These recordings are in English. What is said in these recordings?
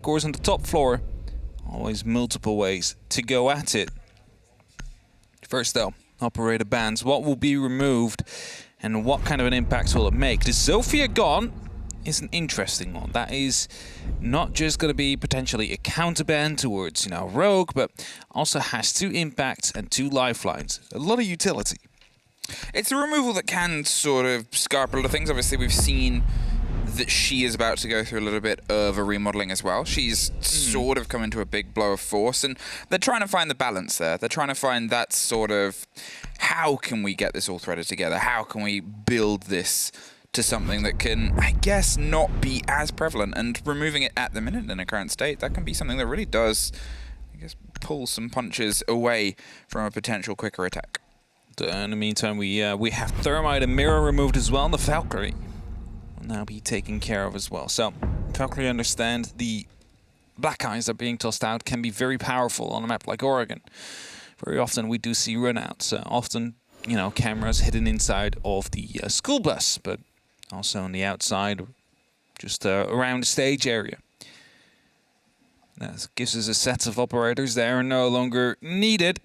Scores on the top floor. Always multiple ways to go at it. First though, operator bans. What will be removed and what kind of an impact will it make? The Sophia gone is an interesting one. That is not just going to be potentially a counterban towards, Rogue, but also has 2 impacts and 2 lifelines. A lot of utility. It's a removal that can sort of scarp a lot of things. Obviously, we've seen that she is about to go through a little bit of a remodeling as well. She's sort of come into a big blow of force, and they're trying to find the balance there. They're trying to find that sort of, how can we get this all threaded together? How can we build this to something that can, I guess, not be as prevalent? And removing it at the minute in a current state, that can be something that really does, I guess, pull some punches away from a potential quicker attack. In the meantime, we have Thermite and Mirror removed as well, and the Valkyrie will now be taken care of as well. So, Valkyrie understand the black eyes that are being tossed out can be very powerful on a map like Oregon. Very often we do see runouts. Often, cameras hidden inside of the school bus, but also on the outside, just around the stage area. That gives us a set of operators that are no longer needed.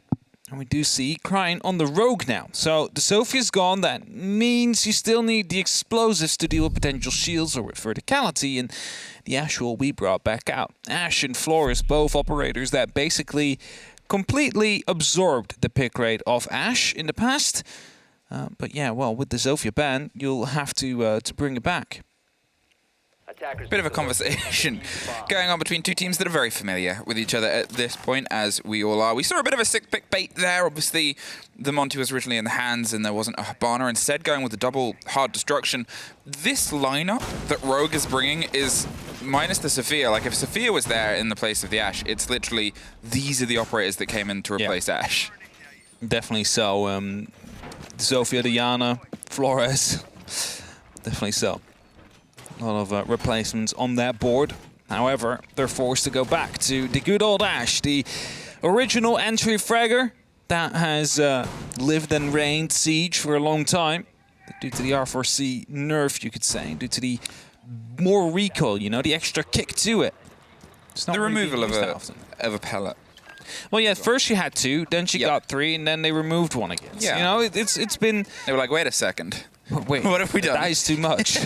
And we do see Crying on the Rogue now. So the Sophia's gone. That means you still need the explosives to deal with potential shields or with verticality. And the Ashe will be brought back out. Ashe and Flores, both operators that basically completely absorbed the pick rate of Ashe in the past. But yeah, well, with the Sophia ban, you'll have to bring it back. Bit of a conversation going on between 2 teams that are very familiar with each other at this point, as we all are. We saw a bit of a sick pick bait there. Obviously, the Monty was originally in the hands and there wasn't a Hibana. Instead, going with the double hard destruction. This lineup that Rogue is bringing is minus the Sophia. Like, if Sophia was there in the place of the Ashe, it's literally, these are the operators that came in to replace Ashe. Definitely so. Sophia, Diana, Flores. Definitely so. A lot of replacements on that board. However, they're forced to go back to the good old Ashe, the original entry fragger that has lived and reigned Siege for a long time. Due to the R4C nerf, you could say. Due to the more recoil, the extra kick to it. It's not the really removal of a pellet. Well, yeah, first she had 2, then she got 3, and then they removed 1 again. Yeah. It's been... They were like, wait a second. Wait, what have we done? That is too much.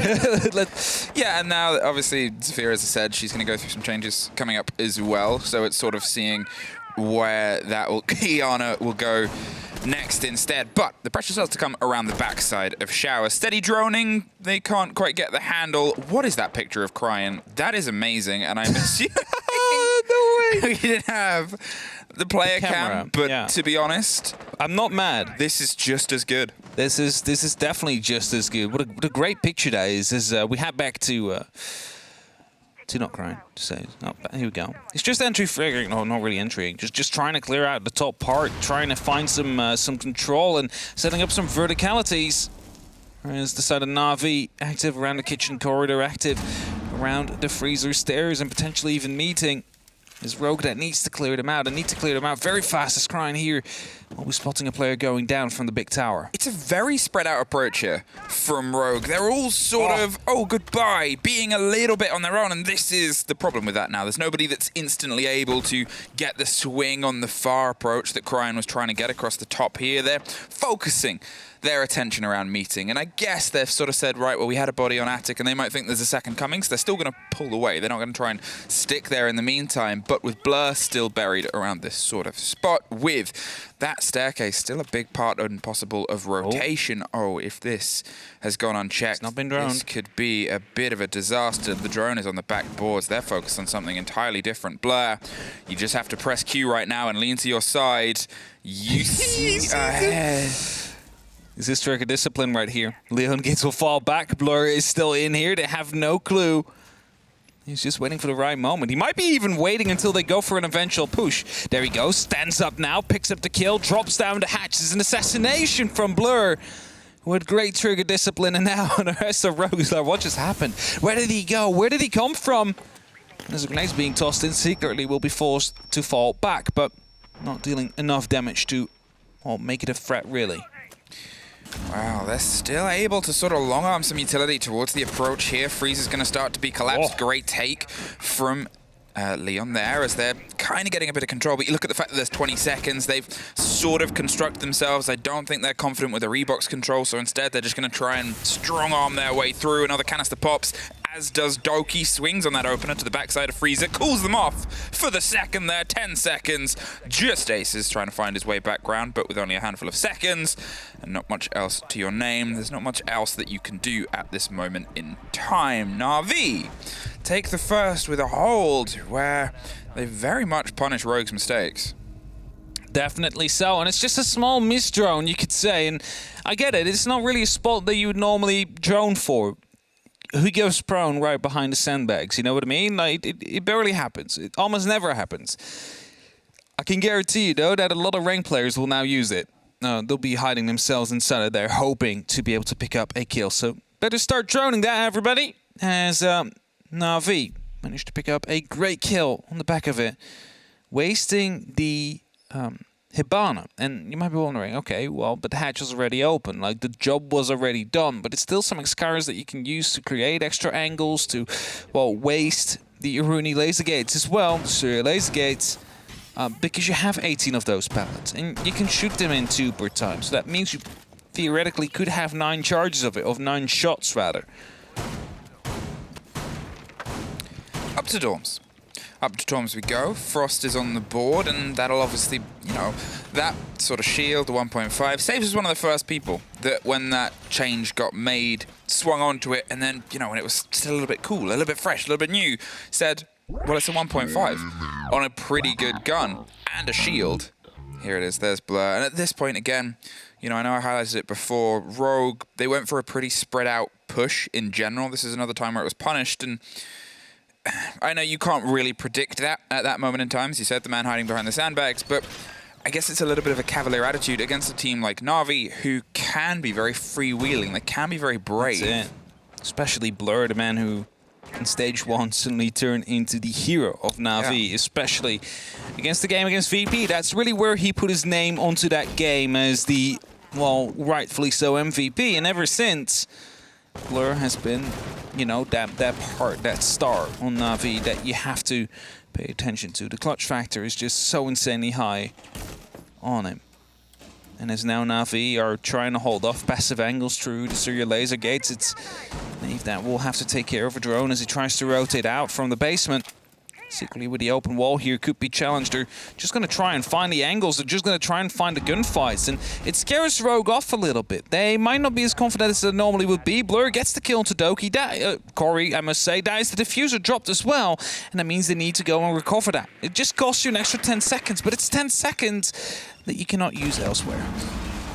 Yeah, and now, obviously, Zafira, as I said, she's going to go through some changes coming up as well. So it's sort of seeing where that will... Iana will go next instead. But the pressure starts to come around the backside of Shower. Steady droning. They can't quite get the handle. What is that picture of Crying? That is amazing, and I'm assuming... No way! We didn't have the player cam, but to be honest... I'm not mad. This is just as good. This is definitely just as good. What a great picture that is. As we head back to not Crying. To say, oh, here we go. It's just entry figuring. No, not really entry. Just trying to clear out the top part, trying to find some control and setting up some verticalities. Whereas the side of NaVi active around the kitchen corridor, active around the freezer stairs, and potentially even meeting. There's Rogue that needs to clear them out, and needs to clear them out very fast. As Crying here, we're spotting a player going down from the big tower. It's a very spread out approach here from Rogue. They're all sort of, oh, goodbye, being a little bit on their own, and this is the problem with that now. There's nobody that's instantly able to get the swing on the far approach that Crying was trying to get across the top here. They're focusing their attention around meeting, and I guess they've sort of said, right, well, we had a body on Attic, and they might think there's a second coming, so they're still going to pull away. They're not going to try and stick there in the meantime, but with Blur still buried around this sort of spot, with that staircase still a big part and possible of rotation. Oh, if this has gone unchecked, it's not been droned. This could be a bit of a disaster. The drone is on the back boards. They're focused on something entirely different. Blur, you just have to press Q right now and lean to your side. You see ahead. Is this trick of discipline right here? Leon Gates will fall back. Blur is still in here. They have no clue. He's just waiting for the right moment. He might be even waiting until they go for an eventual push. There he goes. Stands up now. Picks up the kill. Drops down the hatch. It's an assassination from Blur. With great trigger discipline. And now the rest of Rogue is like, what just happened? Where did he go? Where did he come from? As a grenade's being tossed in secretly, will be forced to fall back. But not dealing enough damage to make it a threat, really. Wow, they're still able to sort of long-arm some utility towards the approach here. Freeze is going to start to be collapsed. Great take from Leon there as they're kind of getting a bit of control, but you look at the fact that there's 20 seconds, they've sort of constructed themselves. I don't think they're confident with the Reebox control, so instead they're just going to try and strong arm their way through. Another canister pops, as does Doki, swings on that opener to the backside of Freezer, cools them off for the second there, 10 seconds. Just Aces trying to find his way back ground, but with only a handful of seconds and not much else to your name. There's not much else that you can do at this moment in time. NaVi take the first with a hold where they very much punish Rogue's mistakes. Definitely so, and it's just a small miss drone, you could say, and I get it, it's not really a spot that you would normally drone for. Who goes prone right behind the sandbags, you know what I mean? Like, it barely happens. It almost never happens. I can guarantee you, though, that a lot of ranked players will now use it. They'll be hiding themselves inside of there, hoping to be able to pick up a kill. So, better start droning that, everybody, as NaVi managed to pick up a great kill on the back of it, wasting the Hibana. And you might be wondering, okay, well, but the hatch was already open, like the job was already done, but it's still some Excaliburs that you can use to create extra angles, to, well, waste the Iruni laser gates as well, the Surya laser gates, because you have 18 of those pellets, and you can shoot them in 2 per time, so that means you theoretically could have 9 charges of it, of 9 shots rather. Up to Dorms. Up to Dorms we go. Frost is on the board, and that'll obviously, you know, that sort of shield, the 1.5. Saves was one of the first people that, when that change got made, swung onto it, and then, you know, when it was still a little bit cool, a little bit fresh, a little bit new, said, well, it's a 1.5 on a pretty good gun and a shield. Here it is, there's Blur. And at this point, again, you know, I know I highlighted it before, Rogue, they went for a pretty spread out push in general. This is another time where it was punished, and I know you can't really predict that at that moment in time, as you said, the man hiding behind the sandbags, but I guess it's a little bit of a cavalier attitude against a team like NaVi, who can be very freewheeling, they can be very brave. That's it. Especially Blur, the man who in stage 1 suddenly turned into the hero of NaVi, especially against the game against VP. That's really where he put his name onto that game as the, well, rightfully so MVP, and ever since, Blur has been, you know, that star on NaVi that you have to pay attention to. The clutch factor is just so insanely high on him. And as now NaVi are trying to hold off passive angles through the Surya laser gates, it's Nave that will have to take care of a drone as he tries to rotate out from the basement. Secretly with the open wall here, could be challenged. They're just going to try and find the angles. They're just going to try and find the gunfights. And it scares Rogue off a little bit. They might not be as confident as they normally would be. Blur gets the kill onto Doki. Corey, I must say, that is the diffuser dropped as well. And that means they need to go and recover that. It just costs you an extra 10 seconds, but it's 10 seconds that you cannot use elsewhere.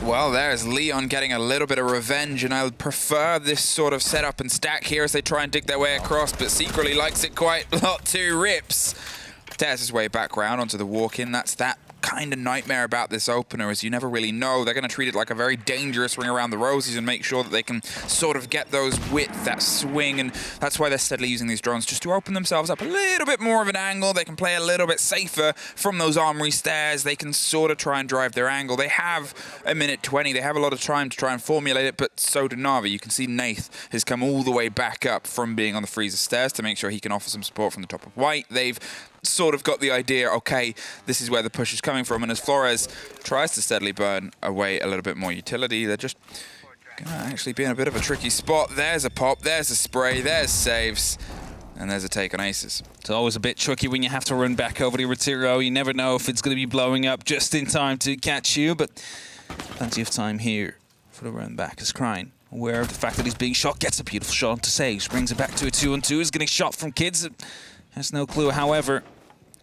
Well, there's Leon getting a little bit of revenge, and I prefer this sort of setup and stack here as they try and dig their way across, but secretly likes it quite a lot too. Rips tears his way back round onto the walk-in. That's that kind of nightmare about this opener, is you never really know. They're going to treat it like a very dangerous ring around the roses and make sure that they can sort of get those width, that swing, and that's why they're steadily using these drones, just to open themselves up a little bit more of an angle. They can play a little bit safer from those armory stairs. They can sort of try and drive their angle. They have a minute 20. They have a lot of time to try and formulate it, but so do NaVi. You can see Nath has come all the way back up from being on the freezer stairs to make sure he can offer some support from the top of white. They've sort of got the idea, okay, this is where the push is coming from, and as Flores tries to steadily burn away a little bit more utility, they're just gonna actually be in a bit of a tricky spot. There's a pop, there's a spray, there's saves, and there's a take on Aces. It's always a bit tricky when you have to run back over the Retiro. You never know if it's going to be blowing up just in time to catch you, but plenty of time here for the run back as Crying, aware of the fact that he's being shot, gets a beautiful shot onto Saves, brings it back to a 2-on-2, is getting shot from Kids, has no clue. However,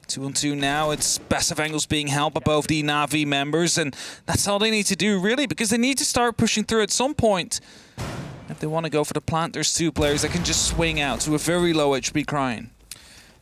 2-on-2 now, it's passive angles being held by both the NaVi members, and that's all they need to do, really, because they need to start pushing through at some point. If they want to go for the plant, there's 2 players that can just swing out to a very low HP Crying.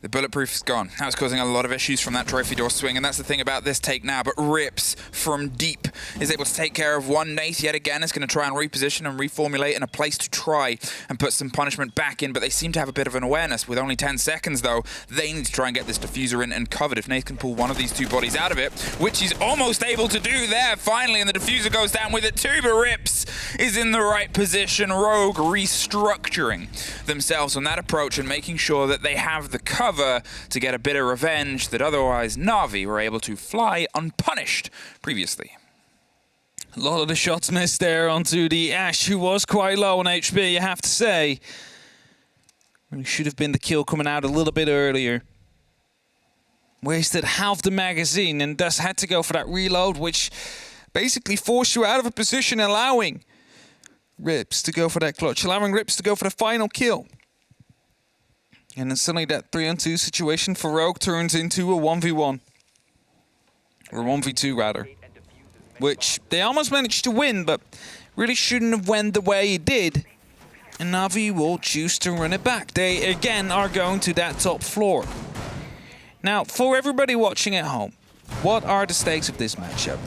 The bulletproof is gone. That was causing a lot of issues from that trophy door swing, and that's the thing about this take now. But Rips from deep is able to take care of one. Nath yet again is going to try and reposition and reformulate in a place to try and put some punishment back in, but they seem to have a bit of an awareness. With only 10 seconds, though, they need to try and get this diffuser in and covered. If Nath can pull one of these 2 bodies out of it, which he's almost able to do there, finally, and the diffuser goes down with it too, but Rips is in the right position. Rogue restructuring themselves on that approach and making sure that they have the cover to get a bit of revenge that otherwise NaVi were able to fly unpunished previously. A lot of the shots missed there onto the Ashe, who was quite low on HP, you have to say. Really should have been the kill coming out a little bit earlier. Wasted half the magazine and thus had to go for that reload, which basically forced you out of a position, allowing Rips to go for that clutch, allowing Rips to go for the final kill. And then suddenly that 3-on-2 situation for Rogue turns into a 1v1. Or 1v2 rather. Which they almost managed to win, but really shouldn't have went the way it did. And NaVi will choose to run it back. They again are going to that top floor. Now, for everybody watching at home, what are the stakes of this matchup?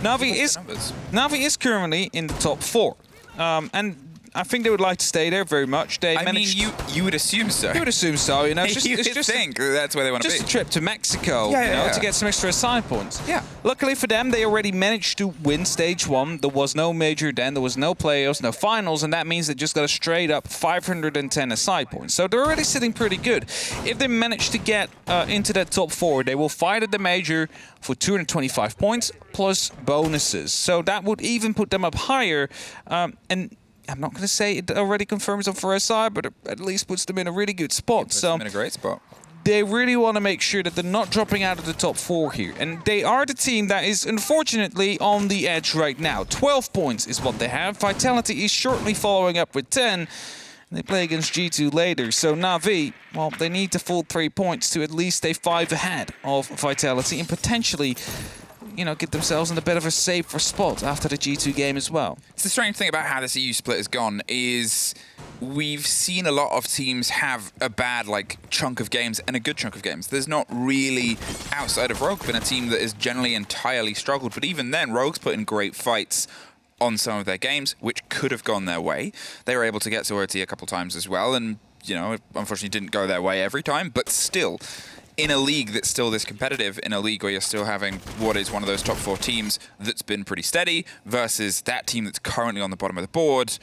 NaVi is currently in the top 4. And I think they would like to stay there very much. I mean, you would assume so. You would assume so, you know. It's just think that's where they want to be. Just a trip to Mexico, to get some extra aside points. Yeah. Luckily for them, they already managed to win stage 1. There was no major then, there was no playoffs, no finals, and that means they just got a straight up 510 aside points. So they're already sitting pretty good. If they manage to get into that top 4, they will fight at the major for 225 points plus bonuses. So that would even put them up higher, and I'm not going to say it already confirms them for SI, but it at least puts them in a really good spot. Puts them in a great spot. They really want to make sure that they're not dropping out of the top 4 here. And they are the team that is unfortunately on the edge right now. 12 points is what they have. Vitality is shortly following up with 10. They play against G2 later. So NaVi, well, they need the full 3 points to at least stay 5 ahead of Vitality and potentially, you know, get themselves in a bit of a safer spot after the G2 game as well. It's the strange thing about how this EU split has gone is we've seen a lot of teams have a bad chunk of games and a good chunk of games. There's not really, outside of Rogue, been a team that has generally entirely struggled. But even then, Rogue's put in great fights on some of their games, which could have gone their way. They were able to get to OT a couple times as well, and, you know, it unfortunately didn't go their way every time, but still, in a league that's still this competitive, in a league where you're still having what is one of those top 4 teams that's been pretty steady versus that team that's currently on the bottom of the board,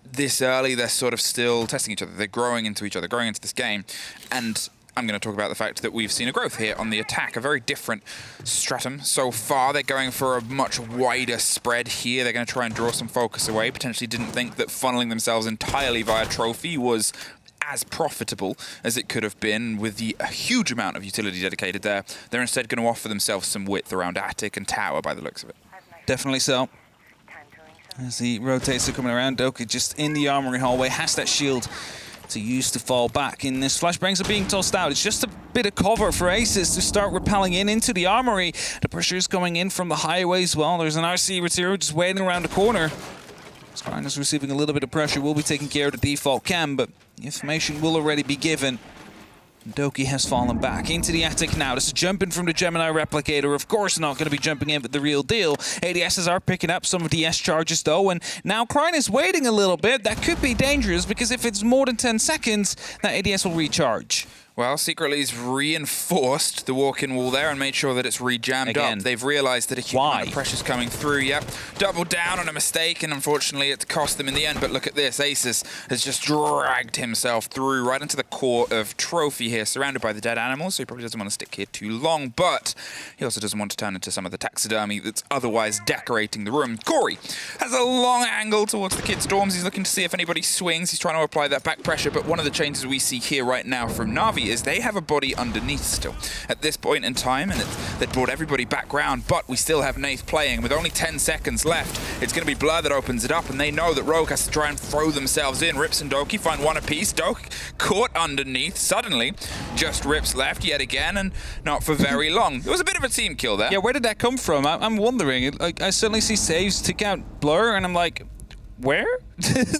this early, they're sort of still testing each other. They're growing into each other, growing into this game. And I'm going to talk about the fact that we've seen a growth here on the attack, a very different stratum so far. They're going for a much wider spread here. They're going to try and draw some focus away. Potentially didn't think that funneling themselves entirely via trophy was as profitable as it could have been with the huge amount of utility dedicated there. They're instead going to offer themselves some width around attic and tower by the looks of it. Definitely so. As he rotates, coming around, Doki just in the armory hallway, has that shield to use to fall back. In this flashbangs are being tossed out. It's just a bit of cover for Aces to start repelling into the armory. The pressure is coming in from the highway as well. There's an RC Retiro just waiting around the corner. Skyne is receiving a little bit of pressure, will be taking care of the default cam, but the information will already be given. Doki has fallen back into the attic now. This is jumping from the Gemini replicator. Of course not going to be jumping in with the real deal. ADSs are picking up some of the S charges though, and now Kryne is waiting a little bit. That could be dangerous because if it's more than 10 seconds, that ADS will recharge. Well, Secretly's reinforced the walk-in wall there and made sure that it's re-jammed up. They've realized that a huge amount of pressure's coming through. Yep, doubled down on a mistake, and unfortunately it cost them in the end. But look at this, Aces has just dragged himself through right into the core of Trophy here, surrounded by the dead animals, so he probably doesn't want to stick here too long, but he also doesn't want to turn into some of the taxidermy that's otherwise decorating the room. Corey has a long angle towards the kid Storms. He's looking to see if anybody swings. He's trying to apply that back pressure, but one of the changes we see here right now from NaVi is they have a body underneath still at this point in time, and they've brought everybody back round, but we still have Nath playing with only 10 seconds left. It's going to be Blur that opens it up, and they know that Rogue has to try and throw themselves in. Rips and Doki find one apiece. Doki caught underneath. Suddenly, just Rips left yet again, and not for very long. It was a bit of a team kill there. Yeah, where did that come from? I'm wondering. I suddenly see saves tick out Blur, and I'm like, where?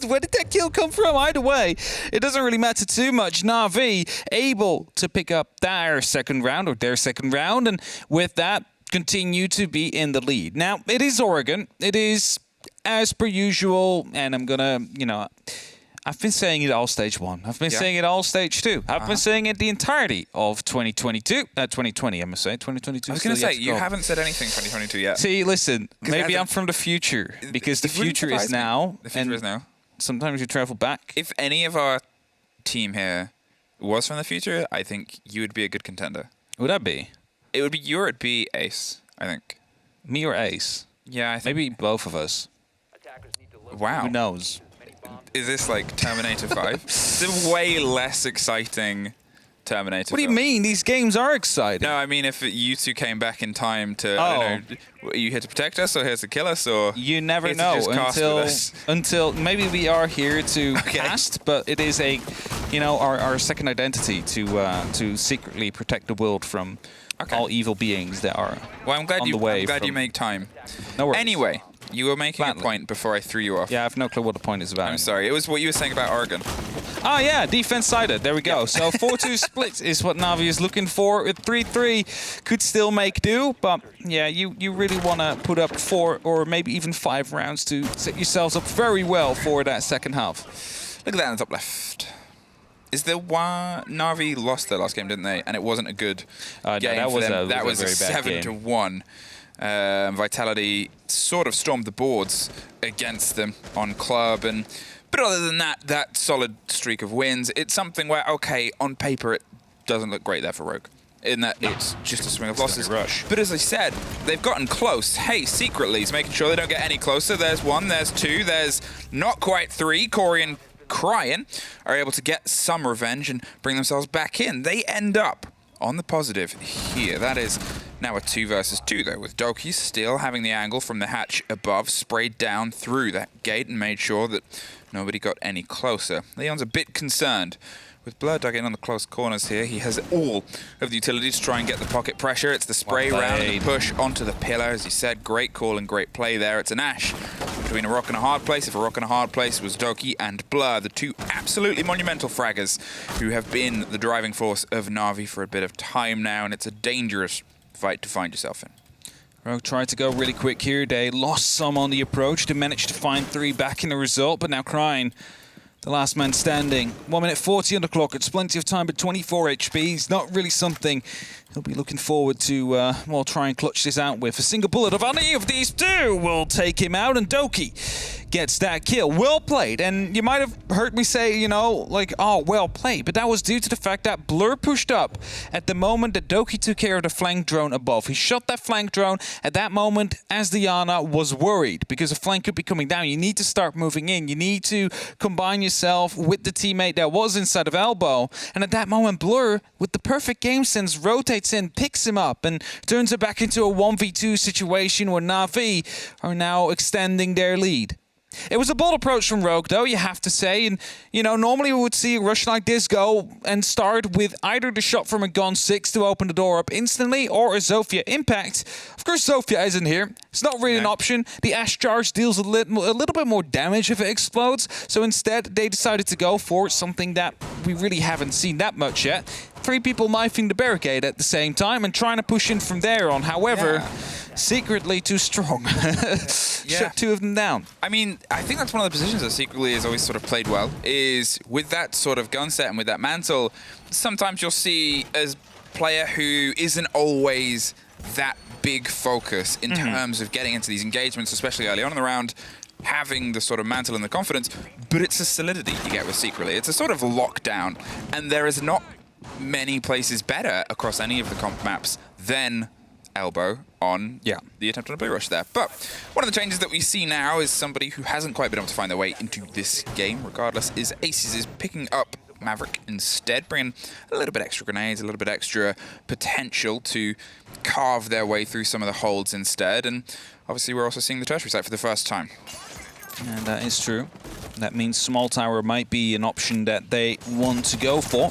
Where did that kill come from? Either way, it doesn't really matter too much. NaVi able to pick up their second round, and with that, continue to be in the lead. Now, it is Oregon. It is as per usual, and I'm gonna, I've been saying it all stage 1. I've been saying it all stage 2. I've been saying it the entirety of 2022. 2020, I must say. 2022. I was going to say, you haven't said anything 2022 yet. See, listen, maybe I'm from the future, because the future is now. The future is now. Sometimes you travel back. If any of our team here was from the future, I think you would be a good contender. Would that be? It would be you or it'd be Ace, I think. Me or Ace? Yeah, I think. Maybe both of us. Wow. Who knows? Is this like Terminator 5? It's a way less exciting Terminator. What do you mean? These games are exciting. No, I mean if you two came back in time to, I don't know, are you here to protect us or here to kill us, or you never here to know just cast with us? until maybe we are here to cast, but it is our second identity to secretly protect the world from all evil beings that are Well, I'm glad on the way. I'm glad you make time. No worries. Anyway, you were making a point before I threw you off. Yeah, I have no clue what the point is about. I'm sorry. It was what you were saying about Oregon. Ah, yeah, defense-sided. There we go. So 4-2 split is what NaVi is looking for. With 3-3 could still make do, but yeah, you really want to put up 4 or maybe even 5 rounds to set yourselves up very well for that second half. Look at that in the top left. Is there one? NaVi lost their last game, didn't they? And it wasn't a good game that for was them. a That was a very bad 7-1. Vitality sort of stormed the boards against them on club, but other than that, that solid streak of wins, it's something where, okay, on paper it doesn't look great there for Rogue, in that it's just a swing of losses. But as I said, they've gotten close. Hey, secretly, he's making sure they don't get any closer. There's 1, there's 2, there's not quite 3. Corey and Cryan are able to get some revenge and bring themselves back in. They end up on the positive here. That is now a 2 versus 2, though, with Doki still having the angle from the hatch above, sprayed down through that gate and made sure that nobody got any closer. Leon's a bit concerned. With Blur dug in on the close corners here, he has all of the utilities to try and get the pocket pressure. It's the spray round and the push onto the pillar. As you said, great call and great play there. It's an Ash between a rock and a hard place. If a rock and a hard place was Doki and Blur, the 2 absolutely monumental fraggers who have been the driving force of NaVi for a bit of time now, and it's a dangerous fight to find yourself in. Rogue tried to go really quick here. They lost some on the approach to manage to find 3 back in the result, but now Cryan, the last man standing. 1 minute 40 on the clock. It's plenty of time, but 24 HP. He's not really something he'll be looking forward to, well, try and clutch this out with. A single bullet of any of these 2 will take him out, and Doki gets that kill. Well played, and you might have heard me say, you know, like, oh, well played, but that was due to the fact that Blur pushed up at the moment that Doki took care of the flank drone above. He shot that flank drone at that moment as Diana was worried, because the flank could be coming down. You need to start moving in. You need to combine yourself with the teammate that was inside of Elbow, and at that moment, Blur, with the perfect game sense, rotates in, picks him up, and turns it back into a 1v2 situation where NaVi are now extending their lead. It was a bold approach from Rogue, though, you have to say. And, you know, normally we would see a rush like this go and start with either the shot from a Gun 6 to open the door up instantly or a Zofia impact. Of course, Zofia isn't here. It's not really an option. The Ash charge deals a little bit more damage if it explodes. So instead, they decided to go for something that we really haven't seen that much yet. 3 people knifing the barricade at the same time and trying to push in from there on. However, secretly too strong. Shut 2 of them down. I mean, I think that's one of the positions that secretly has always sort of played well, is with that sort of gun set and with that mantle, sometimes you'll see a player who isn't always that big focus in terms of getting into these engagements, especially early on in the round, having the sort of mantle and the confidence, but it's a solidity you get with secretly. It's a sort of lockdown, and there is not many places better across any of the comp maps than Elbow on the attempt on a blue rush there. But one of the changes that we see now is somebody who hasn't quite been able to find their way into this game, regardless, is Aces is picking up Maverick instead, bringing a little bit extra grenades, a little bit extra potential to carve their way through some of the holds instead. And obviously we're also seeing the tertiary site for the first time. And that is true. That means small tower might be an option that they want to go for.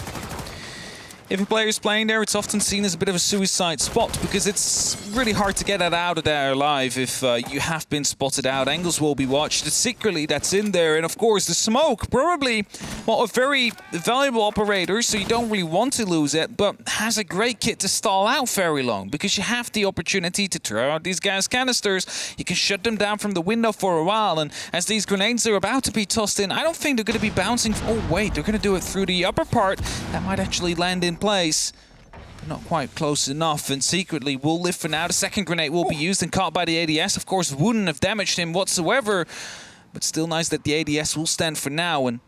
if a player is playing there, it's often seen as a bit of a suicide spot because it's really hard to get that out of there alive if you have been spotted out. Angles will be watched secretly, that's in there. And of course, the smoke, probably, well, a very valuable operator, so you don't really want to lose it, but has a great kit to stall out very long because you have the opportunity to throw out these gas canisters. You can shut them down from the window for a while, and as these grenades are about to be tossed in, I don't think they're going to be bouncing. Oh, wait, they're going to do it through the upper part. That might actually land in place. But not quite close enough, and secretly will live for now. The second grenade will be used and caught by the ADS. Of course, wouldn't have damaged him whatsoever, but still nice that the ADS will stand for now, and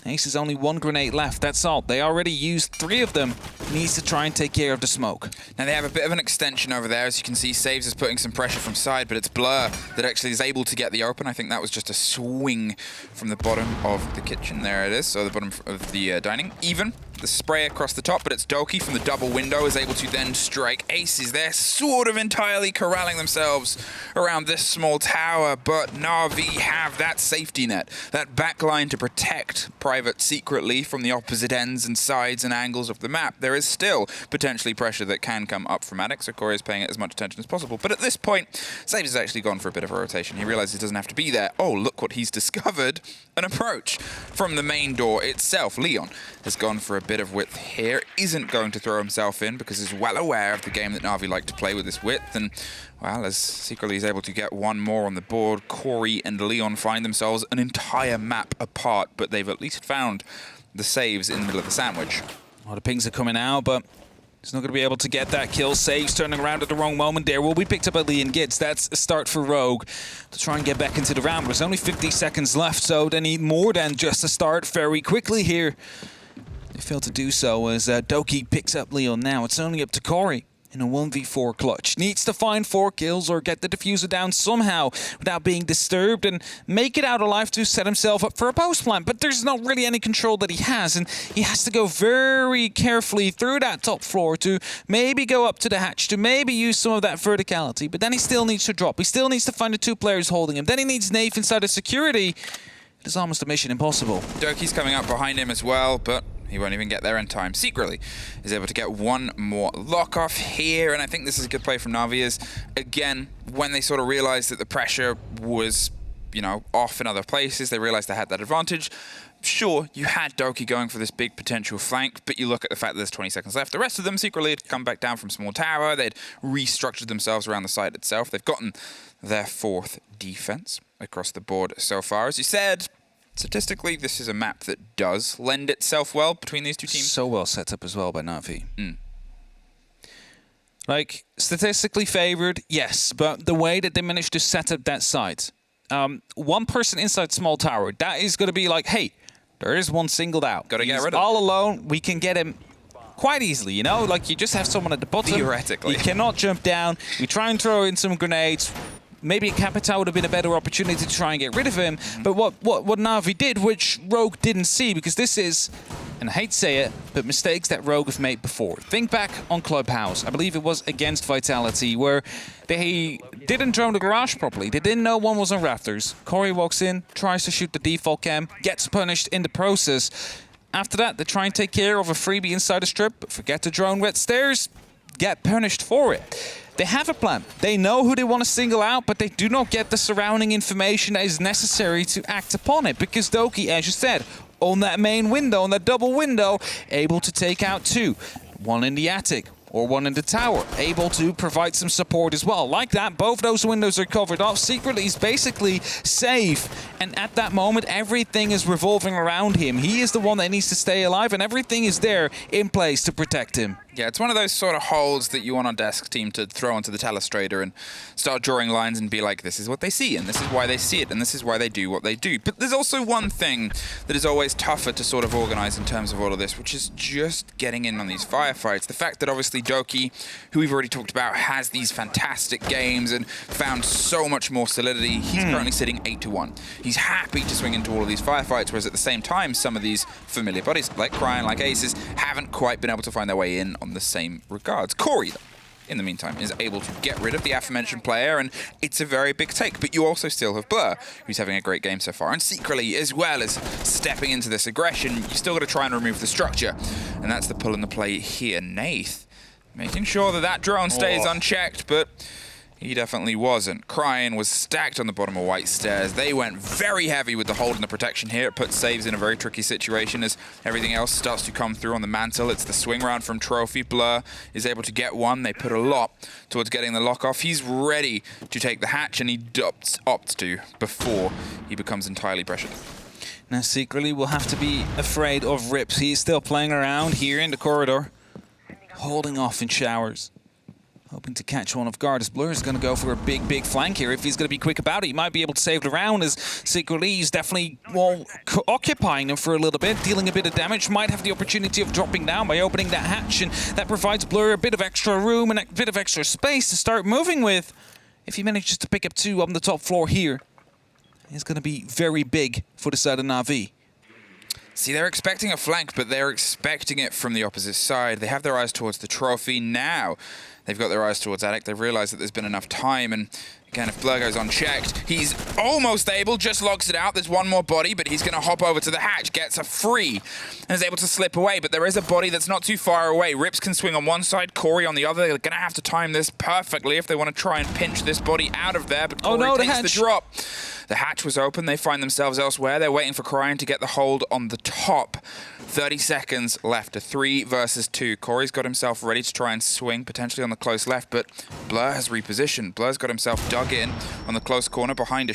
Ace has only one grenade left, that's all. They already used 3 of them. Needs to try and take care of the smoke. Now they have a bit of an extension over there. As you can see, Saves is putting some pressure from side, but it's Blur that actually is able to get the open. I think that was just a swing from the bottom of the kitchen. There it is, so the bottom of the dining. Even the spray across the top, but it's Doki from the double window is able to then strike. Aces, they're sort of entirely corralling themselves around this small tower, but NaVi have that safety net, that backline to protect Private secretly from the opposite ends and sides and angles of the map. There is still potentially pressure that can come up from Addict, so Corey is paying it as much attention as possible. But at this point, Saves has actually gone for a bit of a rotation. He realizes he doesn't have to be there. Oh, look what he's discovered. An approach from the main door itself. Leon has gone for a bit of width here. Isn't going to throw himself in because he's well aware of the game that NaVi like to play with this width. And, well, as secretly he's able to get one more on the board, Corey and Leon find themselves an entire map apart, but they've at least found the saves in the middle of the sandwich. Well, the pings are coming out, but he's not going to be able to get that kill. Saves turning around at the wrong moment there. Will be picked up by Leon Gitz. That's a start for Rogue to try and get back into the round. But there's only 50 seconds left, so they need more than just a start very quickly here. They fail to do so as Doki picks up Leon now. It's only up to Corey in a 1v4 clutch. Needs to find 4 kills or get the diffuser down somehow without being disturbed and make it out alive to set himself up for a post plant. But there's not really any control that he has, and he has to go very carefully through that top floor to maybe go up to the hatch, to maybe use some of that verticality. But then he still needs to drop. He still needs to find the 2 players holding him. Then he needs NaVi inside of security. It is almost a mission impossible. Doki's coming up behind him as well, but he won't even get there in time. Secretly is able to get one more lock off here, and I think this is a good play from NaVi. Is again, when they sort of realized that the pressure was, you know, off in other places, they realized they had that advantage. Sure, you had Doki going for this big potential flank, but you look at the fact that there's 20 seconds left. The rest of them secretly had come back down from small tower. They'd restructured themselves around the site itself. They've gotten their 4th defense across the board so far. As you said, statistically, this is a map that does lend itself well between these two teams. So well set up as well by NaVi. Like, statistically favored, yes, but the way that they managed to set up that site, one person inside small tower, that is going to be like, hey, there is one singled out. Got to get rid of him. All alone, we can get him quite easily, you know? Like, you just have someone at the bottom. Theoretically. You cannot jump down. We try and throw in some grenades. Maybe a Capita would have been a better opportunity to try and get rid of him. But what NaVi did, which Rogue didn't see, because this is, and I hate to say it, but mistakes that Rogue have made before. Think back on Clubhouse. I believe it was against Vitality, where they didn't drone the garage properly. They didn't know one was on rafters. Corey walks in, tries to shoot the default cam, gets punished in the process. After that, they try and take care of a freebie inside the strip, but forget to drone wet stairs, get punished for it. They have a plan. They know who they want to single out, but they do not get the surrounding information that is necessary to act upon it. Because Doki, as you said, on that main window, on that double window, able to take out 2. One in the attic or one in the tower, able to provide some support as well. Like that, both those windows are covered off. Secretly, he's basically safe. And at that moment, everything is revolving around him. He is the one that needs to stay alive, and everything is there in place to protect him. Yeah, it's one of those sort of holes that you want a desk team to throw onto the telestrator and start drawing lines and be like, this is what they see, and this is why they see it, and this is why they do what they do. But there's also one thing that is always tougher to sort of organize in terms of all of this, which is just getting in on these firefights. The fact that obviously Doki, who we've already talked about, has these fantastic games and found so much more solidity. He's currently sitting 8-1. He's happy to swing into all of these firefights, whereas at the same time, some of these familiar bodies, like Cryan, like Aces, haven't quite been able to find their way in on the same regards. Corey, though, in the meantime, is able to get rid of the aforementioned player, and it's a very big take. But you also still have Blur, who's having a great game so far, and secretly, as well as stepping into this aggression, you still got to try and remove the structure, and that's the pull and the play here. Nath making sure that that drone stays unchecked, but he definitely wasn't. Cryin was stacked on the bottom of White Stairs. They went very heavy with the hold and the protection here. It puts Saves in a very tricky situation as everything else starts to come through on the mantle. It's the swing round from Trophy. Blur is able to get one. They put a lot towards getting the lock off. He's ready to take the hatch, and he opts to before he becomes entirely pressured. Now, secretly, we'll have to be afraid of Rips. He's still playing around here in the corridor, holding off in showers, hoping to catch one off guard, as Blur is going to go for a big flank here. If he's going to be quick about it, he might be able to save the round, as secretly he's definitely, well, occupying him for a little bit, dealing a bit of damage, might have the opportunity of dropping down by opening that hatch, and that provides Blur a bit of extra room and a bit of extra space to start moving with. If he manages to pick up 2 on the top floor here, it's going to be very big for the side of NaVi. See, they're expecting a flank, but they're expecting it from the opposite side. They have their eyes towards the Trophy now. They've got their eyes towards Attic. They've realized that there's been enough time, and again, if Blur goes unchecked, he's almost able, just locks it out. There's one more body, but he's going to hop over to the hatch, gets a free, and is able to slip away. But there is a body that's not too far away. Rips can swing on one side, Corey on the other. They're going to have to time this perfectly if they want to try and pinch this body out of there, but Corey takes the drop. The hatch was open. They find themselves elsewhere. They're waiting for Cryin to get the hold on the top. 30 seconds left. A 3 versus 2. Corey's got himself ready to try and swing, potentially on the close left, but Blur has repositioned. Blur's got himself dug in on the close corner behind a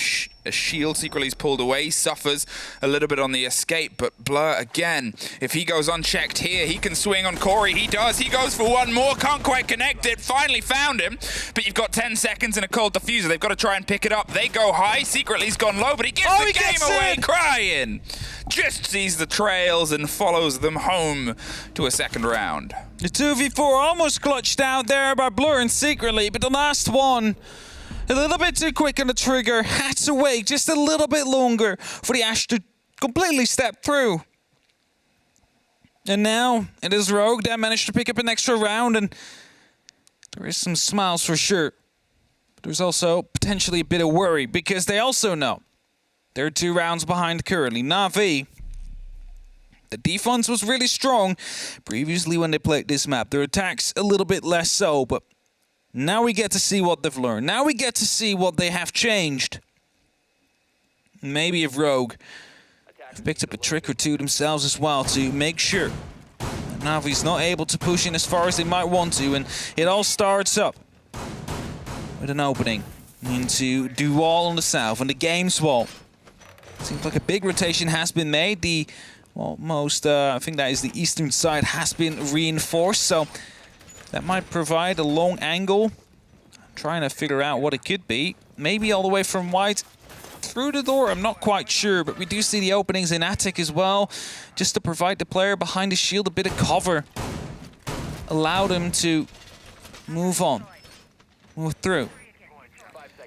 shield. Secretly's pulled away, suffers a little bit on the escape, but Blur, again, if he goes unchecked here, he can swing on Corey. He does. He goes for one more. Can't quite connect it. Finally found him, but you've got 10 seconds and a cold diffuser. They've got to try and pick it up. They go high. Secretly's gone low, but he gives the game away. Cryin just sees the trails and follows them home to a second round. The 2v4 almost clutched out there by Blur and Secretly, but the last one, a little bit too quick on the trigger. Had to wait just a little bit longer for the Ash to completely step through. And now it is Rogue that managed to pick up an extra round, and there is some smiles for sure. But there's also potentially a bit of worry, because they also know they're 2 rounds behind currently. NaVi, the defense was really strong previously when they played this map. Their attacks a little bit less so, but now we get to see what they've learned. Now we get to see what they have changed. Maybe if Rogue have picked up a trick or two themselves as well to make sure that NaVi's not able to push in as far as they might want to, and it all starts up with an opening into Duval on the south, and the game's wall. Seems like a big rotation has been made. The I think that is the eastern side, has been reinforced, so that might provide a long angle. I'm trying to figure out what it could be. Maybe all the way from White through the door, I'm not quite sure, but we do see the openings in Attic as well, just to provide the player behind the shield a bit of cover. Allow them to move on, move through,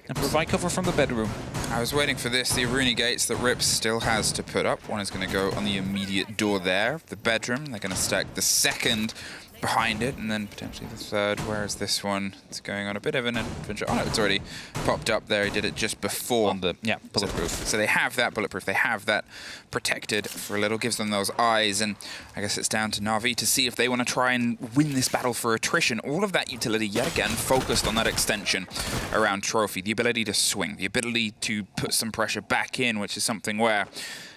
and provide cover from the bedroom. I was waiting for this. The Aruni gates that Rips still has to put up. One is going to go on the immediate door there, the bedroom. They're going to stack the second behind it, and then potentially the third. Where is this one? It's going on a bit of an adventure. Oh no, it's already popped up there. He did it just before. On the, yeah, bulletproof. So they have that bulletproof. They have that protected for a little. Gives them those eyes, and I guess it's down to NaVi to see if they want to try and win this battle for attrition. All of that utility, yet again, focused on that extension around Trophy. The ability to swing, the ability to put some pressure back in, which is something where,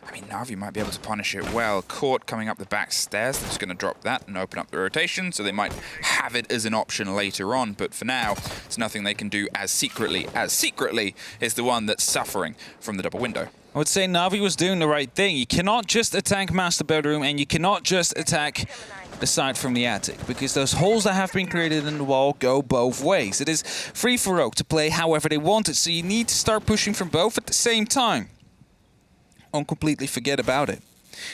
I mean, NaVi might be able to punish it well. Court coming up the back stairs. They're just going to drop that and open up the rotation, so they might have it as an option later on. But for now, it's nothing they can do as secretly is the one that's suffering from the double window. I would say NaVi was doing the right thing. You cannot just attack Master Bedroom, and you cannot just attack the side from the Attic, because those holes that have been created in the wall go both ways. It is free for Rogue to play however they want it, so you need to start pushing from both at the same time. Don't completely forget about it.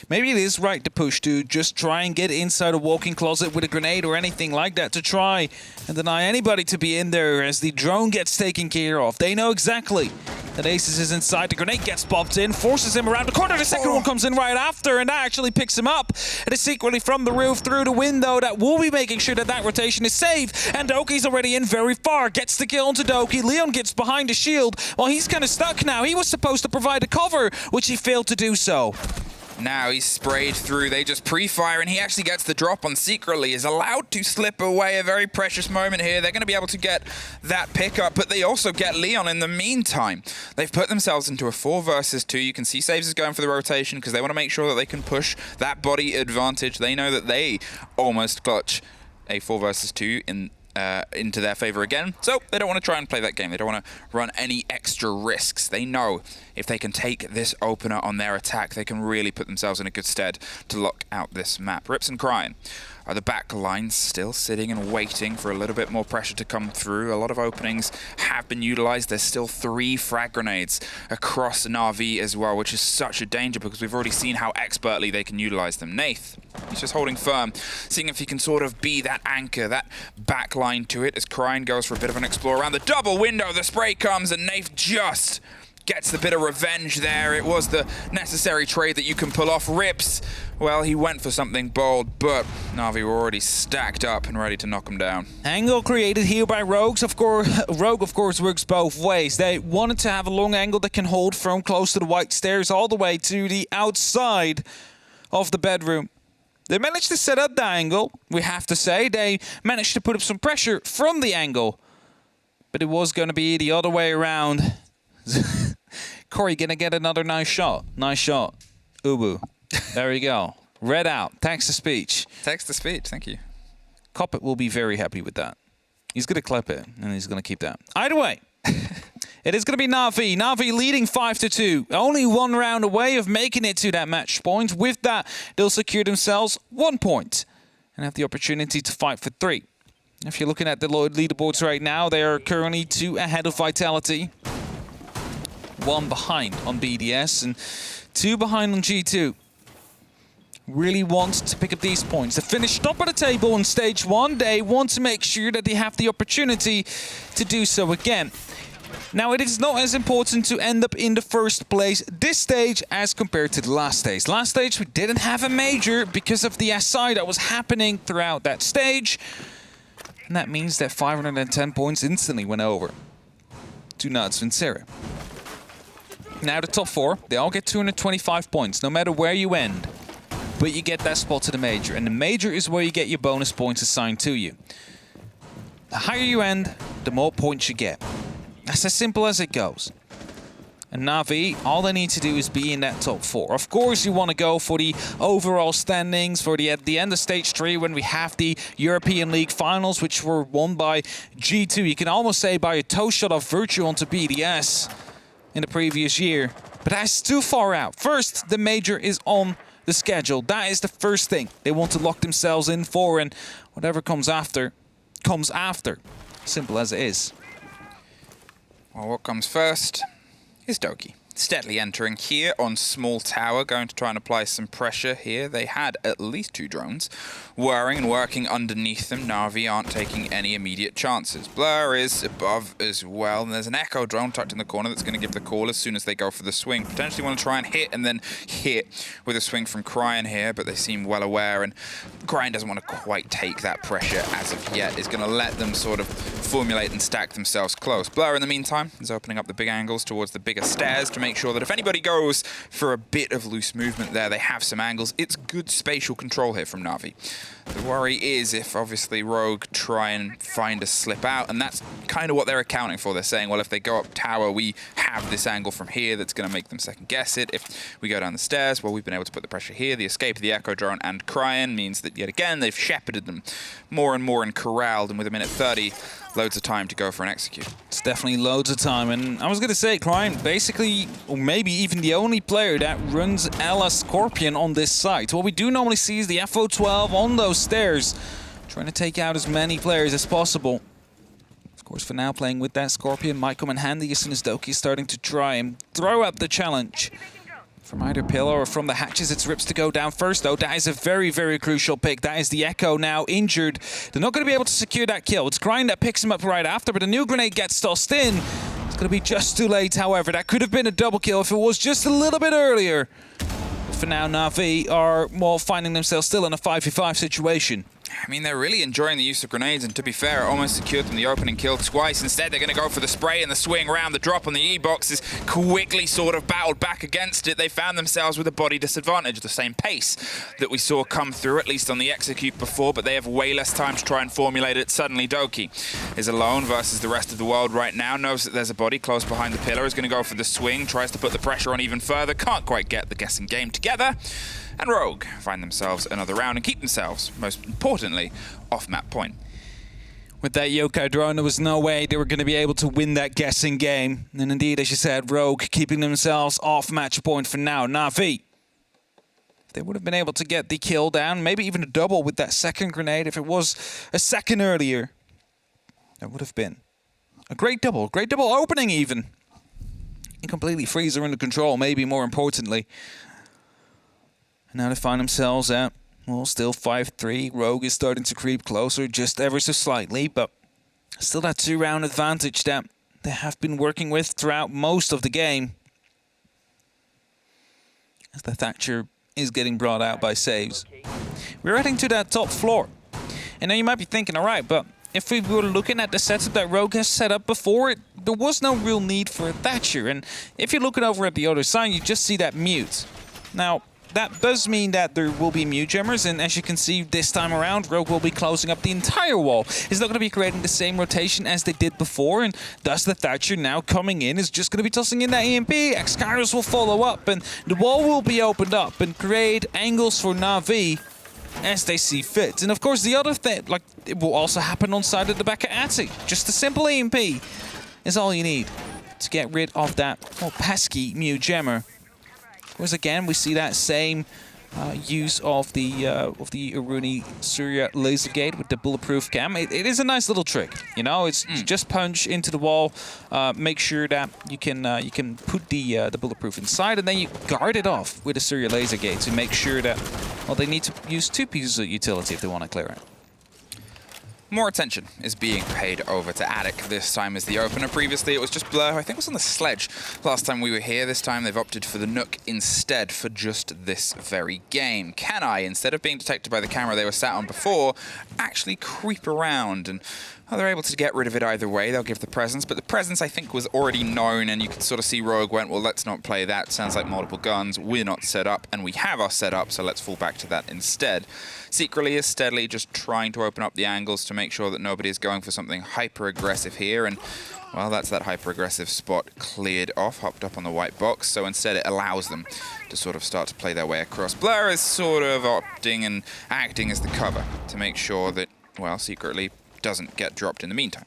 Maybe it is right to push to just try and get inside a walk-in closet with a grenade or anything like that to try and deny anybody to be in there as the drone gets taken care of. They know exactly The Aces is inside. The grenade gets popped in, forces him around the corner. The second one comes in right after, and that actually picks him up. It is secretly from the roof through the window that will be making sure that that rotation is safe. And Doki's already in very far. Gets the kill onto Doki. Leon gets behind the shield. Well, he's kind of stuck now. He was supposed to provide a cover, which he failed to do so. Now he's sprayed through. They just pre-fire, and he actually gets the drop on Secretly. Is allowed to slip away. A very precious moment here. They're going to be able to get that pickup, but they also get Leon in the meantime. They've put themselves into a 4 versus 2. You can see Saves is going for the rotation because they want to make sure that they can push that body advantage. They know that they almost clutch a 4 versus 2 into their favor again. So they don't want to try and play that game. They don't want to run any extra risks. They know if they can take this opener on their attack, they can really put themselves in a good stead to lock out this map. Rips and Crying are the back lines still sitting and waiting for a little bit more pressure to come through. A lot of openings have been utilized. There's still 3 frag grenades across NaVi as well, which is such a danger because we've already seen how expertly they can utilize them. Nath, he's just holding firm, seeing if he can sort of be that anchor, that back line to it as Crying goes for a bit of an explore around the double window. The spray comes and Nath just gets the bit of revenge there. It was the necessary trade that you can pull off. Rips, well, he went for something bold, but NaVi were already stacked up and ready to knock him down. Angle created here by Rogues. Rogue, of course, works both ways. They wanted to have a long angle that can hold from close to the white stairs all the way to the outside of the bedroom. They managed to set up that angle, we have to say. They managed to put up some pressure from the angle, but it was going to be the other way around. Corey gonna get another nice shot. Nice shot. Ubu. There we go. Read out. Text to speech. Text to speech, thank you. Coppet will be very happy with that. He's gonna clip it, and he's gonna keep that. Either way, it is gonna be NaVi. NaVi leading 5-2. Only 1 round away of making it to that match point. With that, they'll secure themselves 1 point and have the opportunity to fight for 3. If you're looking at the leaderboards right now, they are currently 2 ahead of Vitality. 1 behind on BDS and 2 behind on G2. Really want to pick up these points. They finished top of the table in stage 1. They want to make sure that they have the opportunity to do so again. Now, it is not as important to end up in the first place this stage as compared to the last stage. Last stage, we didn't have a major because of the SI that was happening throughout that stage. And that means that 510 points instantly went over to Natus Vincere. Now the top 4, they all get 225 points, no matter where you end. But you get that spot to the major, and the major is where you get your bonus points assigned to you. The higher you end, the more points you get. That's as simple as it goes. And NaVi, all they need to do is be in that top 4. Of course, you want to go for the overall standings for at the end of stage 3 when we have the European League finals, which were won by G2. You can almost say by a toe shot of Virtue onto BDS in the previous year, but that's too far out. First, the major is on the schedule. That is the first thing they want to lock themselves in for, and whatever comes after, comes after. Simple as it is. Well, what comes first is Doki. Steadily entering here on small tower, going to try and apply some pressure here. They had at least 2 drones whirring and working underneath them. NaVi aren't taking any immediate chances. Blur is above as well, and there's an Echo drone tucked in the corner that's going to give the call as soon as they go for the swing. Potentially want to try and hit and then hit with a swing from Crying here, but they seem well aware, and Crying doesn't want to quite take that pressure as of yet. Is going to let them sort of formulate and stack themselves close. Blur, in the meantime, is opening up the big angles towards the bigger stairs to make sure that if anybody goes for a bit of loose movement there, they have some angles. It's good spatial control here from NaVi. The worry is if, obviously, Rogue try and find a slip out, and that's kind of what they're accounting for. They're saying, well, if they go up tower, we have this angle from here that's going to make them second-guess it. If we go down the stairs, well, we've been able to put the pressure here. The escape of the Echo drone and Crying means that, yet again, they've shepherded them more and more and corralled, and with a minute 30, loads of time to go for an execute. It's definitely loads of time, and I was going to say, Crying, basically, or maybe even the only player that runs Ella Scorpion on this site. What we do normally see is the FO12 on those stairs, trying to take out as many players as possible. Of course, for now, playing with that Scorpion might come in handy as soon as Doki is starting to try and throw up the challenge. From either pillar or from the hatches, it's Rips to go down first, though. That is a very, very crucial pick. That is the Echo now injured. They're not going to be able to secure that kill. It's Crying that picks him up right after, but a new grenade gets tossed in. It's going to be just too late, however. That could have been a double kill if it was just a little bit earlier. But for now, NaVi are, well, finding themselves still in a 5v5 situation. I mean, they're really enjoying the use of grenades, and to be fair, it almost secured them the opening kill twice. Instead, they're going to go for the spray and the swing round. The drop on the E-box is quickly sort of battled back against it. They found themselves with a body disadvantage, the same pace that we saw come through, at least on the execute before, but they have way less time to try and formulate it. Suddenly, Doki is alone versus the rest of the world right now, knows that there's a body close behind the pillar, is going to go for the swing, tries to put the pressure on even further, can't quite get the guessing game together. And Rogue find themselves another round and keep themselves, most importantly, off map point. With that yokai drone, there was no way they were going to be able to win that guessing game. And indeed, as you said, Rogue keeping themselves off match point for now. NaVi, if they would have been able to get the kill down, maybe even a double with that second grenade, if it was a second earlier, that would have been a great double opening even. And completely freeze her under control, maybe more importantly. Now they find themselves at, well, still 5-3. Rogue is starting to creep closer just ever so slightly, but still that 2-round advantage that they have been working with throughout most of the game. As the Thatcher is getting brought out by saves. We're heading to that top floor. And now you might be thinking, all right, but if we were looking at the setup that Rogue has set up before, there was no real need for a Thatcher. And if you're looking over at the other side, you just see that mute. Now, that does mean that there will be mute jammers, and as you can see this time around, Rogue will be closing up the entire wall. It's not going to be creating the same rotation as they did before, and thus the Thatcher now coming in is just going to be tossing in that EMP. X-Kairos will follow up, and the wall will be opened up and create angles for NaVi as they see fit. And of course, the other thing, like, it will also happen on side of the back of Attic. Just a simple EMP is all you need to get rid of that, well, pesky mute jammer. Whereas again, we see that same use of the Aruni Surya laser gate with the bulletproof cam. It is a nice little trick, you know. It's just punch into the wall, make sure that you can put the bulletproof inside, and then you guard it off with a Surya laser gate to make sure that, well, they need to use 2 pieces of utility if they want to clear it. More attention is being paid over to Attic this time as the opener. Previously, it was just Blur. I think it was on the Sledge last time we were here. This time, they've opted for the Nook instead for just this very game. Can I, instead of being detected by the camera they were sat on before, actually creep around? And well, they're able to get rid of it either way. They'll give the presence, but the presence, I think, was already known, and you could sort of see Rogue went, well, let's not play that. Sounds like multiple guns. We're not set up, and we have our setup, so let's fall back to that instead. Secretly is steadily just trying to open up the angles to make sure that nobody is going for something hyper-aggressive here, and well, that's that hyper-aggressive spot cleared off, hopped up on the white box, so instead it allows them to sort of start to play their way across. Blur is sort of opting and acting as the cover to make sure that, well, secretly doesn't get dropped in the meantime.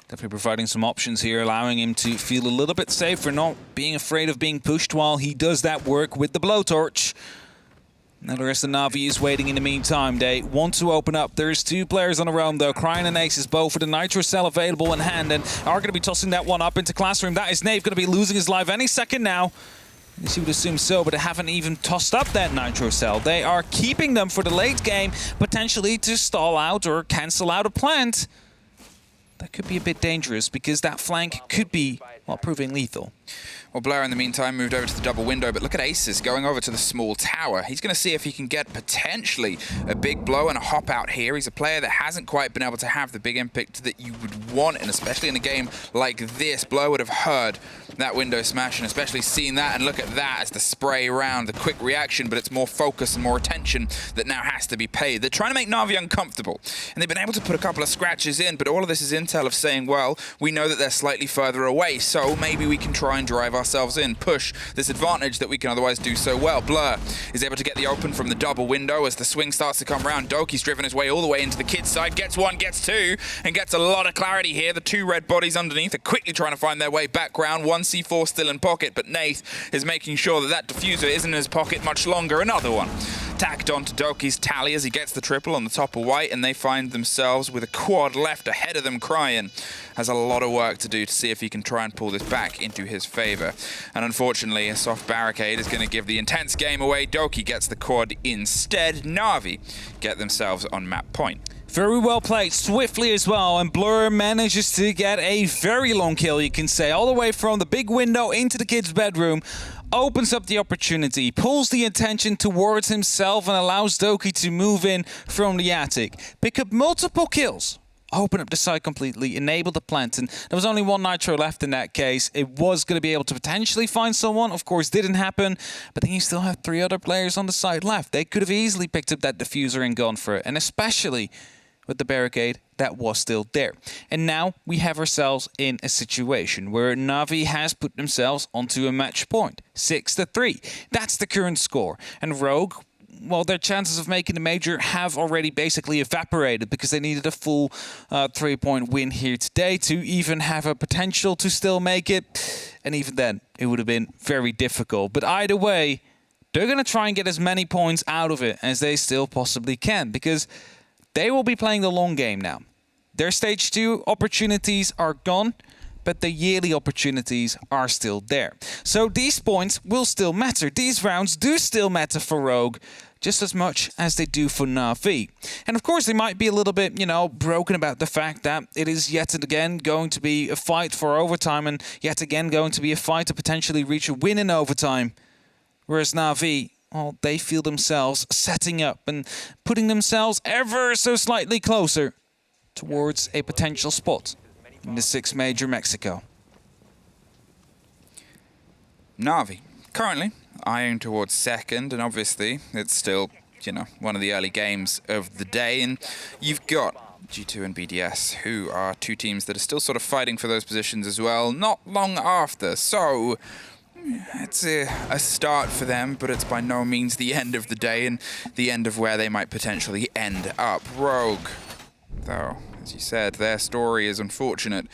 Definitely providing some options here, allowing him to feel a little bit safer, not being afraid of being pushed while he does that work with the blowtorch. Now the rest of NaVi is waiting in the meantime. They want to open up. There's 2 players on their own though. Cryin and Aces both with the Nitro Cell available in hand and are going to be tossing that one up into Classroom. That is Nave going to be losing his life any second now. Yes, you would assume so, but they haven't even tossed up that Nitro Cell. They are keeping them for the late game, potentially to stall out or cancel out a plant. That could be a bit dangerous because that flank could be, well, proving lethal. Well, Blur, in the meantime, moved over to the double window, but look at Aces going over to the small tower. He's going to see if he can get potentially a big blow and a hop out here. He's a player that hasn't quite been able to have the big impact that you would want, and especially in a game like this, Blur would have heard that window smash and especially seen that, and look at that as the spray round, the quick reaction, but it's more focus and more attention that now has to be paid. They're trying to make NaVi uncomfortable, and they've been able to put a couple of scratches in, but all of this is intel of saying, well, we know that they're slightly further away, so maybe we can try and drive ourselves in, push this advantage that we can otherwise do so well. Blur is able to get the open from the double window as the swing starts to come around. Doki's driven his way all the way into the kid's side, gets 1, gets 2, and gets a lot of clarity here. The 2 red bodies underneath are quickly trying to find their way back round. 1 C4 still in pocket, but Nath is making sure that that diffuser isn't in his pocket much longer. Another one tacked onto Doki's tally as he gets the triple on the top of white, and they find themselves with a quad left ahead of them. Cryan has a lot of work to do to see if he can try and pull this back into his favor. And unfortunately, a soft barricade is going to give the intense game away. Doki gets the quad instead. NaVi get themselves on map point. Very well played, swiftly as well, and Blur manages to get a very long kill, you can say, all the way from the big window into the kid's bedroom. Opens up the opportunity, pulls the attention towards himself and allows Doki to move in from the attic. Pick up multiple kills, open up the site completely, enable the plant, and there was only one Nitro left in that case. It was going to be able to potentially find someone, of course didn't happen, but then you still have 3 other players on the site left. They could have easily picked up that diffuser and gone for it, and especially with the barricade that was still there. And now we have ourselves in a situation where NaVi has put themselves onto a match point. 6-3. That's the current score. And Rogue, well, their chances of making the major have already basically evaporated because they needed a full 3-point win here today to even have a potential to still make it. And even then, it would have been very difficult. But either way, they're going to try and get as many points out of it as they still possibly can, because they will be playing the long game now. Their stage 2 opportunities are gone, but the yearly opportunities are still there. So these points will still matter. These rounds do still matter for Rogue, just as much as they do for NaVi. And of course, they might be a little bit, broken about the fact that it is yet again going to be a fight for overtime, and yet again going to be a fight to potentially reach a win in overtime. Whereas NaVi, well, they feel themselves setting up and putting themselves ever so slightly closer towards a potential spot in the 6th Major Mexico. NaVi, currently eyeing towards 2nd, and obviously it's still, one of the early games of the day, and you've got G2 and BDS, who are 2 teams that are still sort of fighting for those positions as well, not long after. So it's a start for them, but it's by no means the end of the day and the end of where they might potentially end up. Rogue, though, as you said, their story is unfortunate.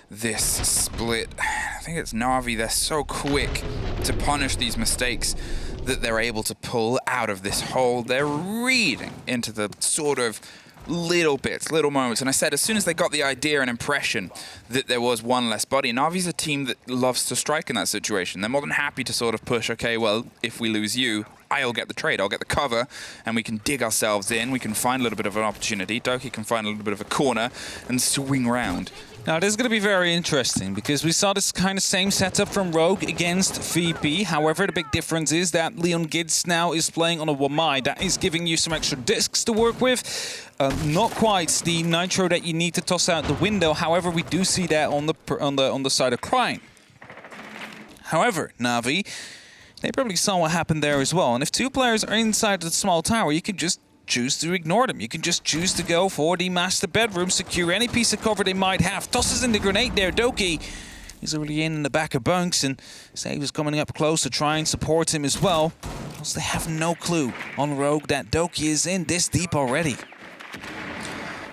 This split, I think it's NaVi, they're so quick to punish these mistakes that they're able to pull out of this hole. They're reading into the sort of little bits, little moments. And I said, as soon as they got the idea and impression that there was one less body, NaVi's a team that loves to strike in that situation. They're more than happy to sort of push, okay, well, if we lose you, I'll get the trade, I'll get the cover, and we can dig ourselves in, we can find a little bit of an opportunity, Doki can find a little bit of a corner and swing round. Now, this is going to be very interesting because we saw this kind of same setup from Rogue against VP. However, the big difference is that Leon Gids now is playing on a Wamai. That is giving you some extra discs to work with. Not quite the Nitro that you need to toss out the window. However, we do see that on the side of Cryan. However, NaVi, they probably saw what happened there as well. And if 2 players are inside the small tower, you can just choose to ignore them. You can just choose to go for the master bedroom, secure any piece of cover they might have. Tosses in the grenade there. Doki is already in the back of bunks, and Save is coming up close to try and support him as well. Because they have no clue on Rogue that Doki is in this deep already.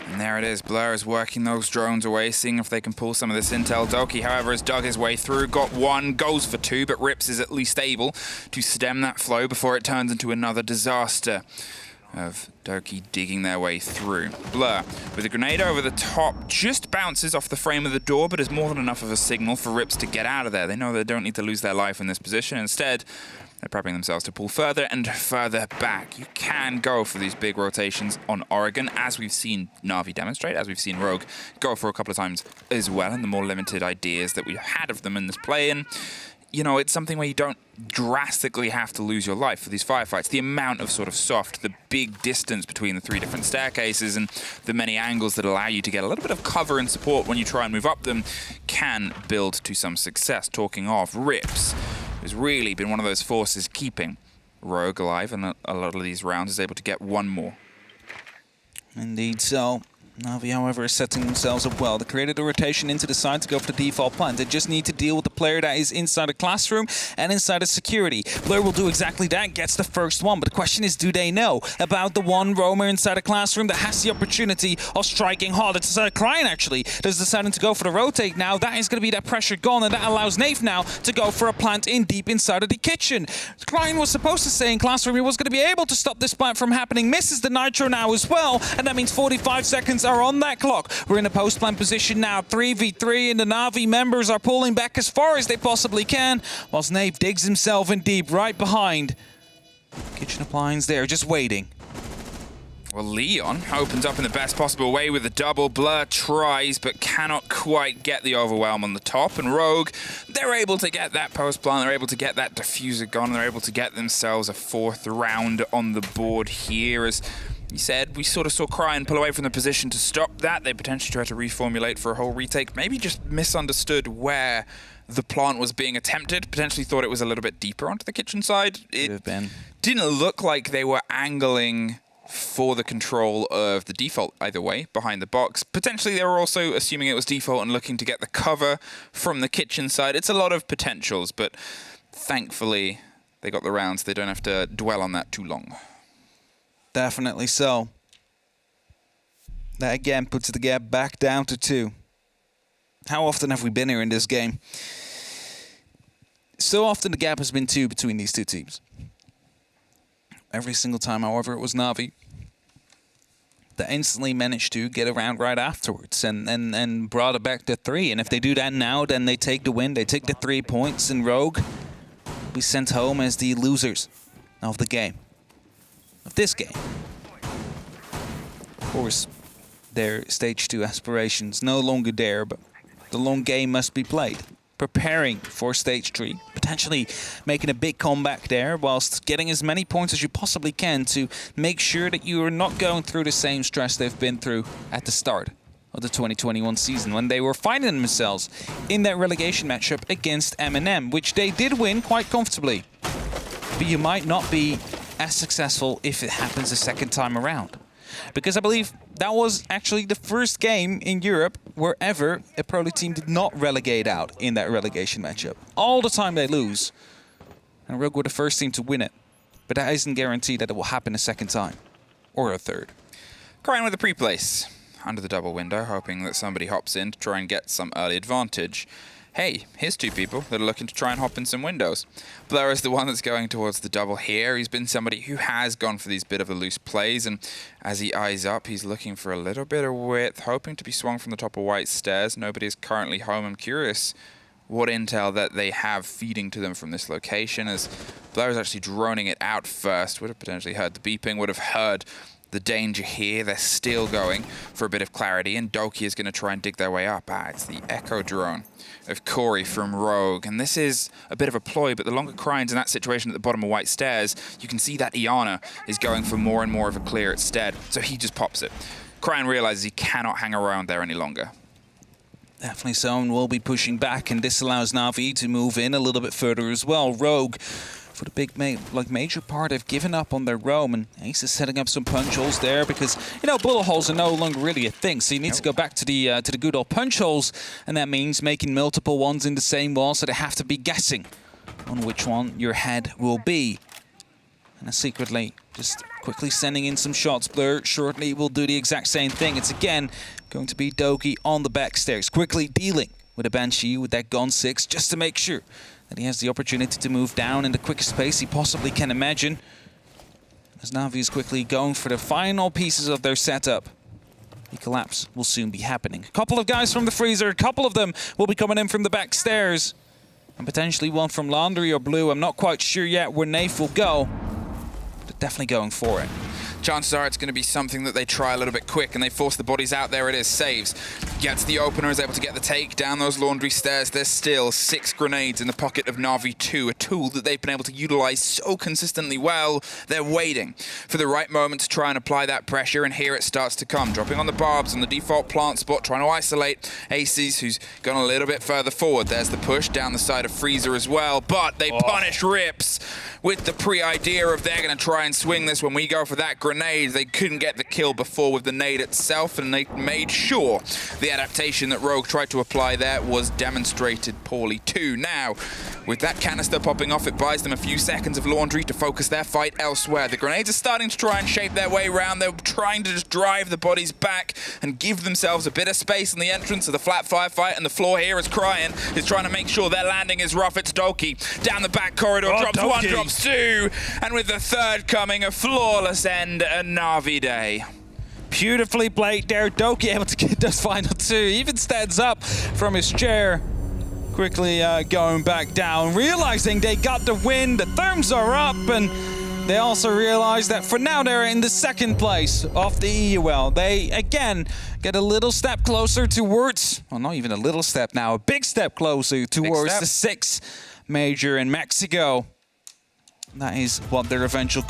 And there it is. Blur is working those drones away, seeing if they can pull some of this intel. Doki, however, has dug his way through, got 1, goes for 2, but Rips is at least able to stem that flow before it turns into another disaster of Doki digging their way through. Blur, with a grenade over the top, just bounces off the frame of the door, but is more than enough of a signal for Rips to get out of there. They know they don't need to lose their life in this position. Instead, they're prepping themselves to pull further and further back. You can go for these big rotations on Oregon, as we've seen NaVi demonstrate, as we've seen Rogue go for a couple of times as well, and the more limited ideas that we've had of them in this play. And it's something where you don't drastically have to lose your life for these firefights. The amount of sort of soft, the big distance between the 3 different staircases and the many angles that allow you to get a little bit of cover and support when you try and move up them can build to some success. Talking of Rips, has really been one of those forces keeping Rogue alive, and a lot of these rounds is able to get 1 more. Indeed so. NaVi, however, is setting themselves up well. They created a rotation into the side to go for the default plant. They just need to deal with the player that is inside a classroom and inside a security. Blur will do exactly that, gets the first one. But the question is, do they know about the one roamer inside a classroom that has the opportunity of striking hard? It's Crying, actually. There's deciding to go for the rotate now. That is going to be that pressure gone, and that allows NaVi now to go for a plant in deep inside of the kitchen. Crying was supposed to stay in classroom. He was going to be able to stop this plant from happening. Misses the nitro now as well, and that means 45 seconds are on that clock. We're in a post-plant position now, 3v3, and the NaVi members are pulling back as far as they possibly can, whilst NaVi digs himself in deep right behind. Kitchen appliance there, just waiting. Well, Leon opens up in the best possible way with a double. Blur tries, but cannot quite get the overwhelm on the top. And Rogue, they're able to get that post-plant, they're able to get that diffuser gone, they're able to get themselves a 4th round on the board here. As you said, we sort of saw Cryan pull away from the position to stop that. They potentially tried to reformulate for a whole retake, maybe just misunderstood where the plant was being attempted, potentially thought it was a little bit deeper onto the kitchen side. It didn't look like they were angling for the control of the default either way, behind the box. Potentially they were also assuming it was default and looking to get the cover from the kitchen side. It's a lot of potentials, but thankfully they got the rounds. They don't have to dwell on that too long. Definitely so. That again puts the gap back down to 2. How often have we been here in this game? So often the gap has been 2 between these two teams. Every single time, however, it was NaVi that instantly managed to get around right afterwards and brought it back to 3. And if they do that now, then they take the win. They take the 3 points, and Rogue will be sent home as the losers of the game. Of this game. Of course, their Stage 2 aspirations no longer there, but the long game must be played. Preparing for Stage 3, potentially making a big comeback there, whilst getting as many points as you possibly can to make sure that you are not going through the same stress they've been through at the start of the 2021 season, when they were finding themselves in that relegation matchup against M&M, which they did win quite comfortably. But you might not be as successful if it happens a second time around. Because I believe that was actually the first game in Europe where ever a Pro League team did not relegate out in that relegation matchup. All the time they lose. And Rogue were the first team to win it. But that isn't guaranteed that it will happen a second time. Or a third. Cryan with a pre-place under the double window, hoping that somebody hops in to try and get some early advantage. Hey, here's 2 people that are looking to try and hop in some windows. Blur is the one that's going towards the double here. He's been somebody who has gone for these bit of a loose plays, and as he eyes up, he's looking for a little bit of width, hoping to be swung from the top of white stairs. Nobody is currently home. I'm curious what intel that they have feeding to them from this location, as Blur is actually droning it out first. Would have potentially heard the beeping, would have heard the danger here. They're still going for a bit of clarity, and Doki is going to try and dig their way up. It's the Echo drone of Corey from Rogue, and this is a bit of a ploy, but the longer Cryan's in that situation at the bottom of white stairs, you can see that Iana is going for more and more of a clear instead, so he just pops it. Cryan realizes he cannot hang around there any longer. Definitely so, and will be pushing back, and this allows NaVi to move in a little bit further as well. Rogue, for the big major part, have given up on their roam, and Ace is setting up some punch holes there because, you know, bullet holes are no longer really a thing, so you need to go back to the good old punch holes, and that means making multiple ones in the same wall, so they have to be guessing on which one your head will be. And secretly just quickly sending in some shots. Blur shortly will do the exact same thing. It's again going to be Doki on the back stairs, quickly dealing with a Banshee with that Gun 6 just to make sure that he has the opportunity to move down in the quickest pace he possibly can imagine. As NaVi is quickly going for the final pieces of their setup. The collapse will soon be happening. A couple of guys from the freezer, a couple of them will be coming in from the back stairs. And potentially one from Laundry or Blue. I'm not quite sure yet where NaVi will go. But definitely going for it. Chances are it's going to be something that they try a little bit quick and they force the bodies out. There it is, saves. Gets the opener, is able to get the take down those laundry stairs. There's still 6 grenades in the pocket of NaVi 2, a tool that they've been able to utilize so consistently well. They're waiting for the right moment to try and apply that pressure, and here it starts to come. Dropping on the barbs on the default plant spot, trying to isolate Aces, who's gone a little bit further forward. There's the push down the side of Freezer as well, but they punish Rips with the pre-idea of they're going to try and swing this when we go for that grenade. They couldn't get the kill before with the nade itself, and they made sure the adaptation that Rogue tried to apply there was demonstrated poorly too. Now, with that canister popping off, it buys them a few seconds of laundry to focus their fight elsewhere. The grenades are starting to try and shape their way around. They're trying to just drive the bodies back and give themselves a bit of space in the entrance of the flat firefight, and the floor here is crying. Is trying to make sure their landing is rough. It's Doki down the back corridor, drops Doki. 1, drops 2, and with the third coming, a flawless end, a NaVi day. Beautifully played there. Doki able to get those final 2. Even stands up from his chair. Quickly going back down, realizing they got the win. The therms are up, and they also realize that for now they're in the 2nd place of the EUL. They, again, get a little step closer towards, well, not even a little step now, a big step closer towards the 6th major in Mexico. That is what their eventual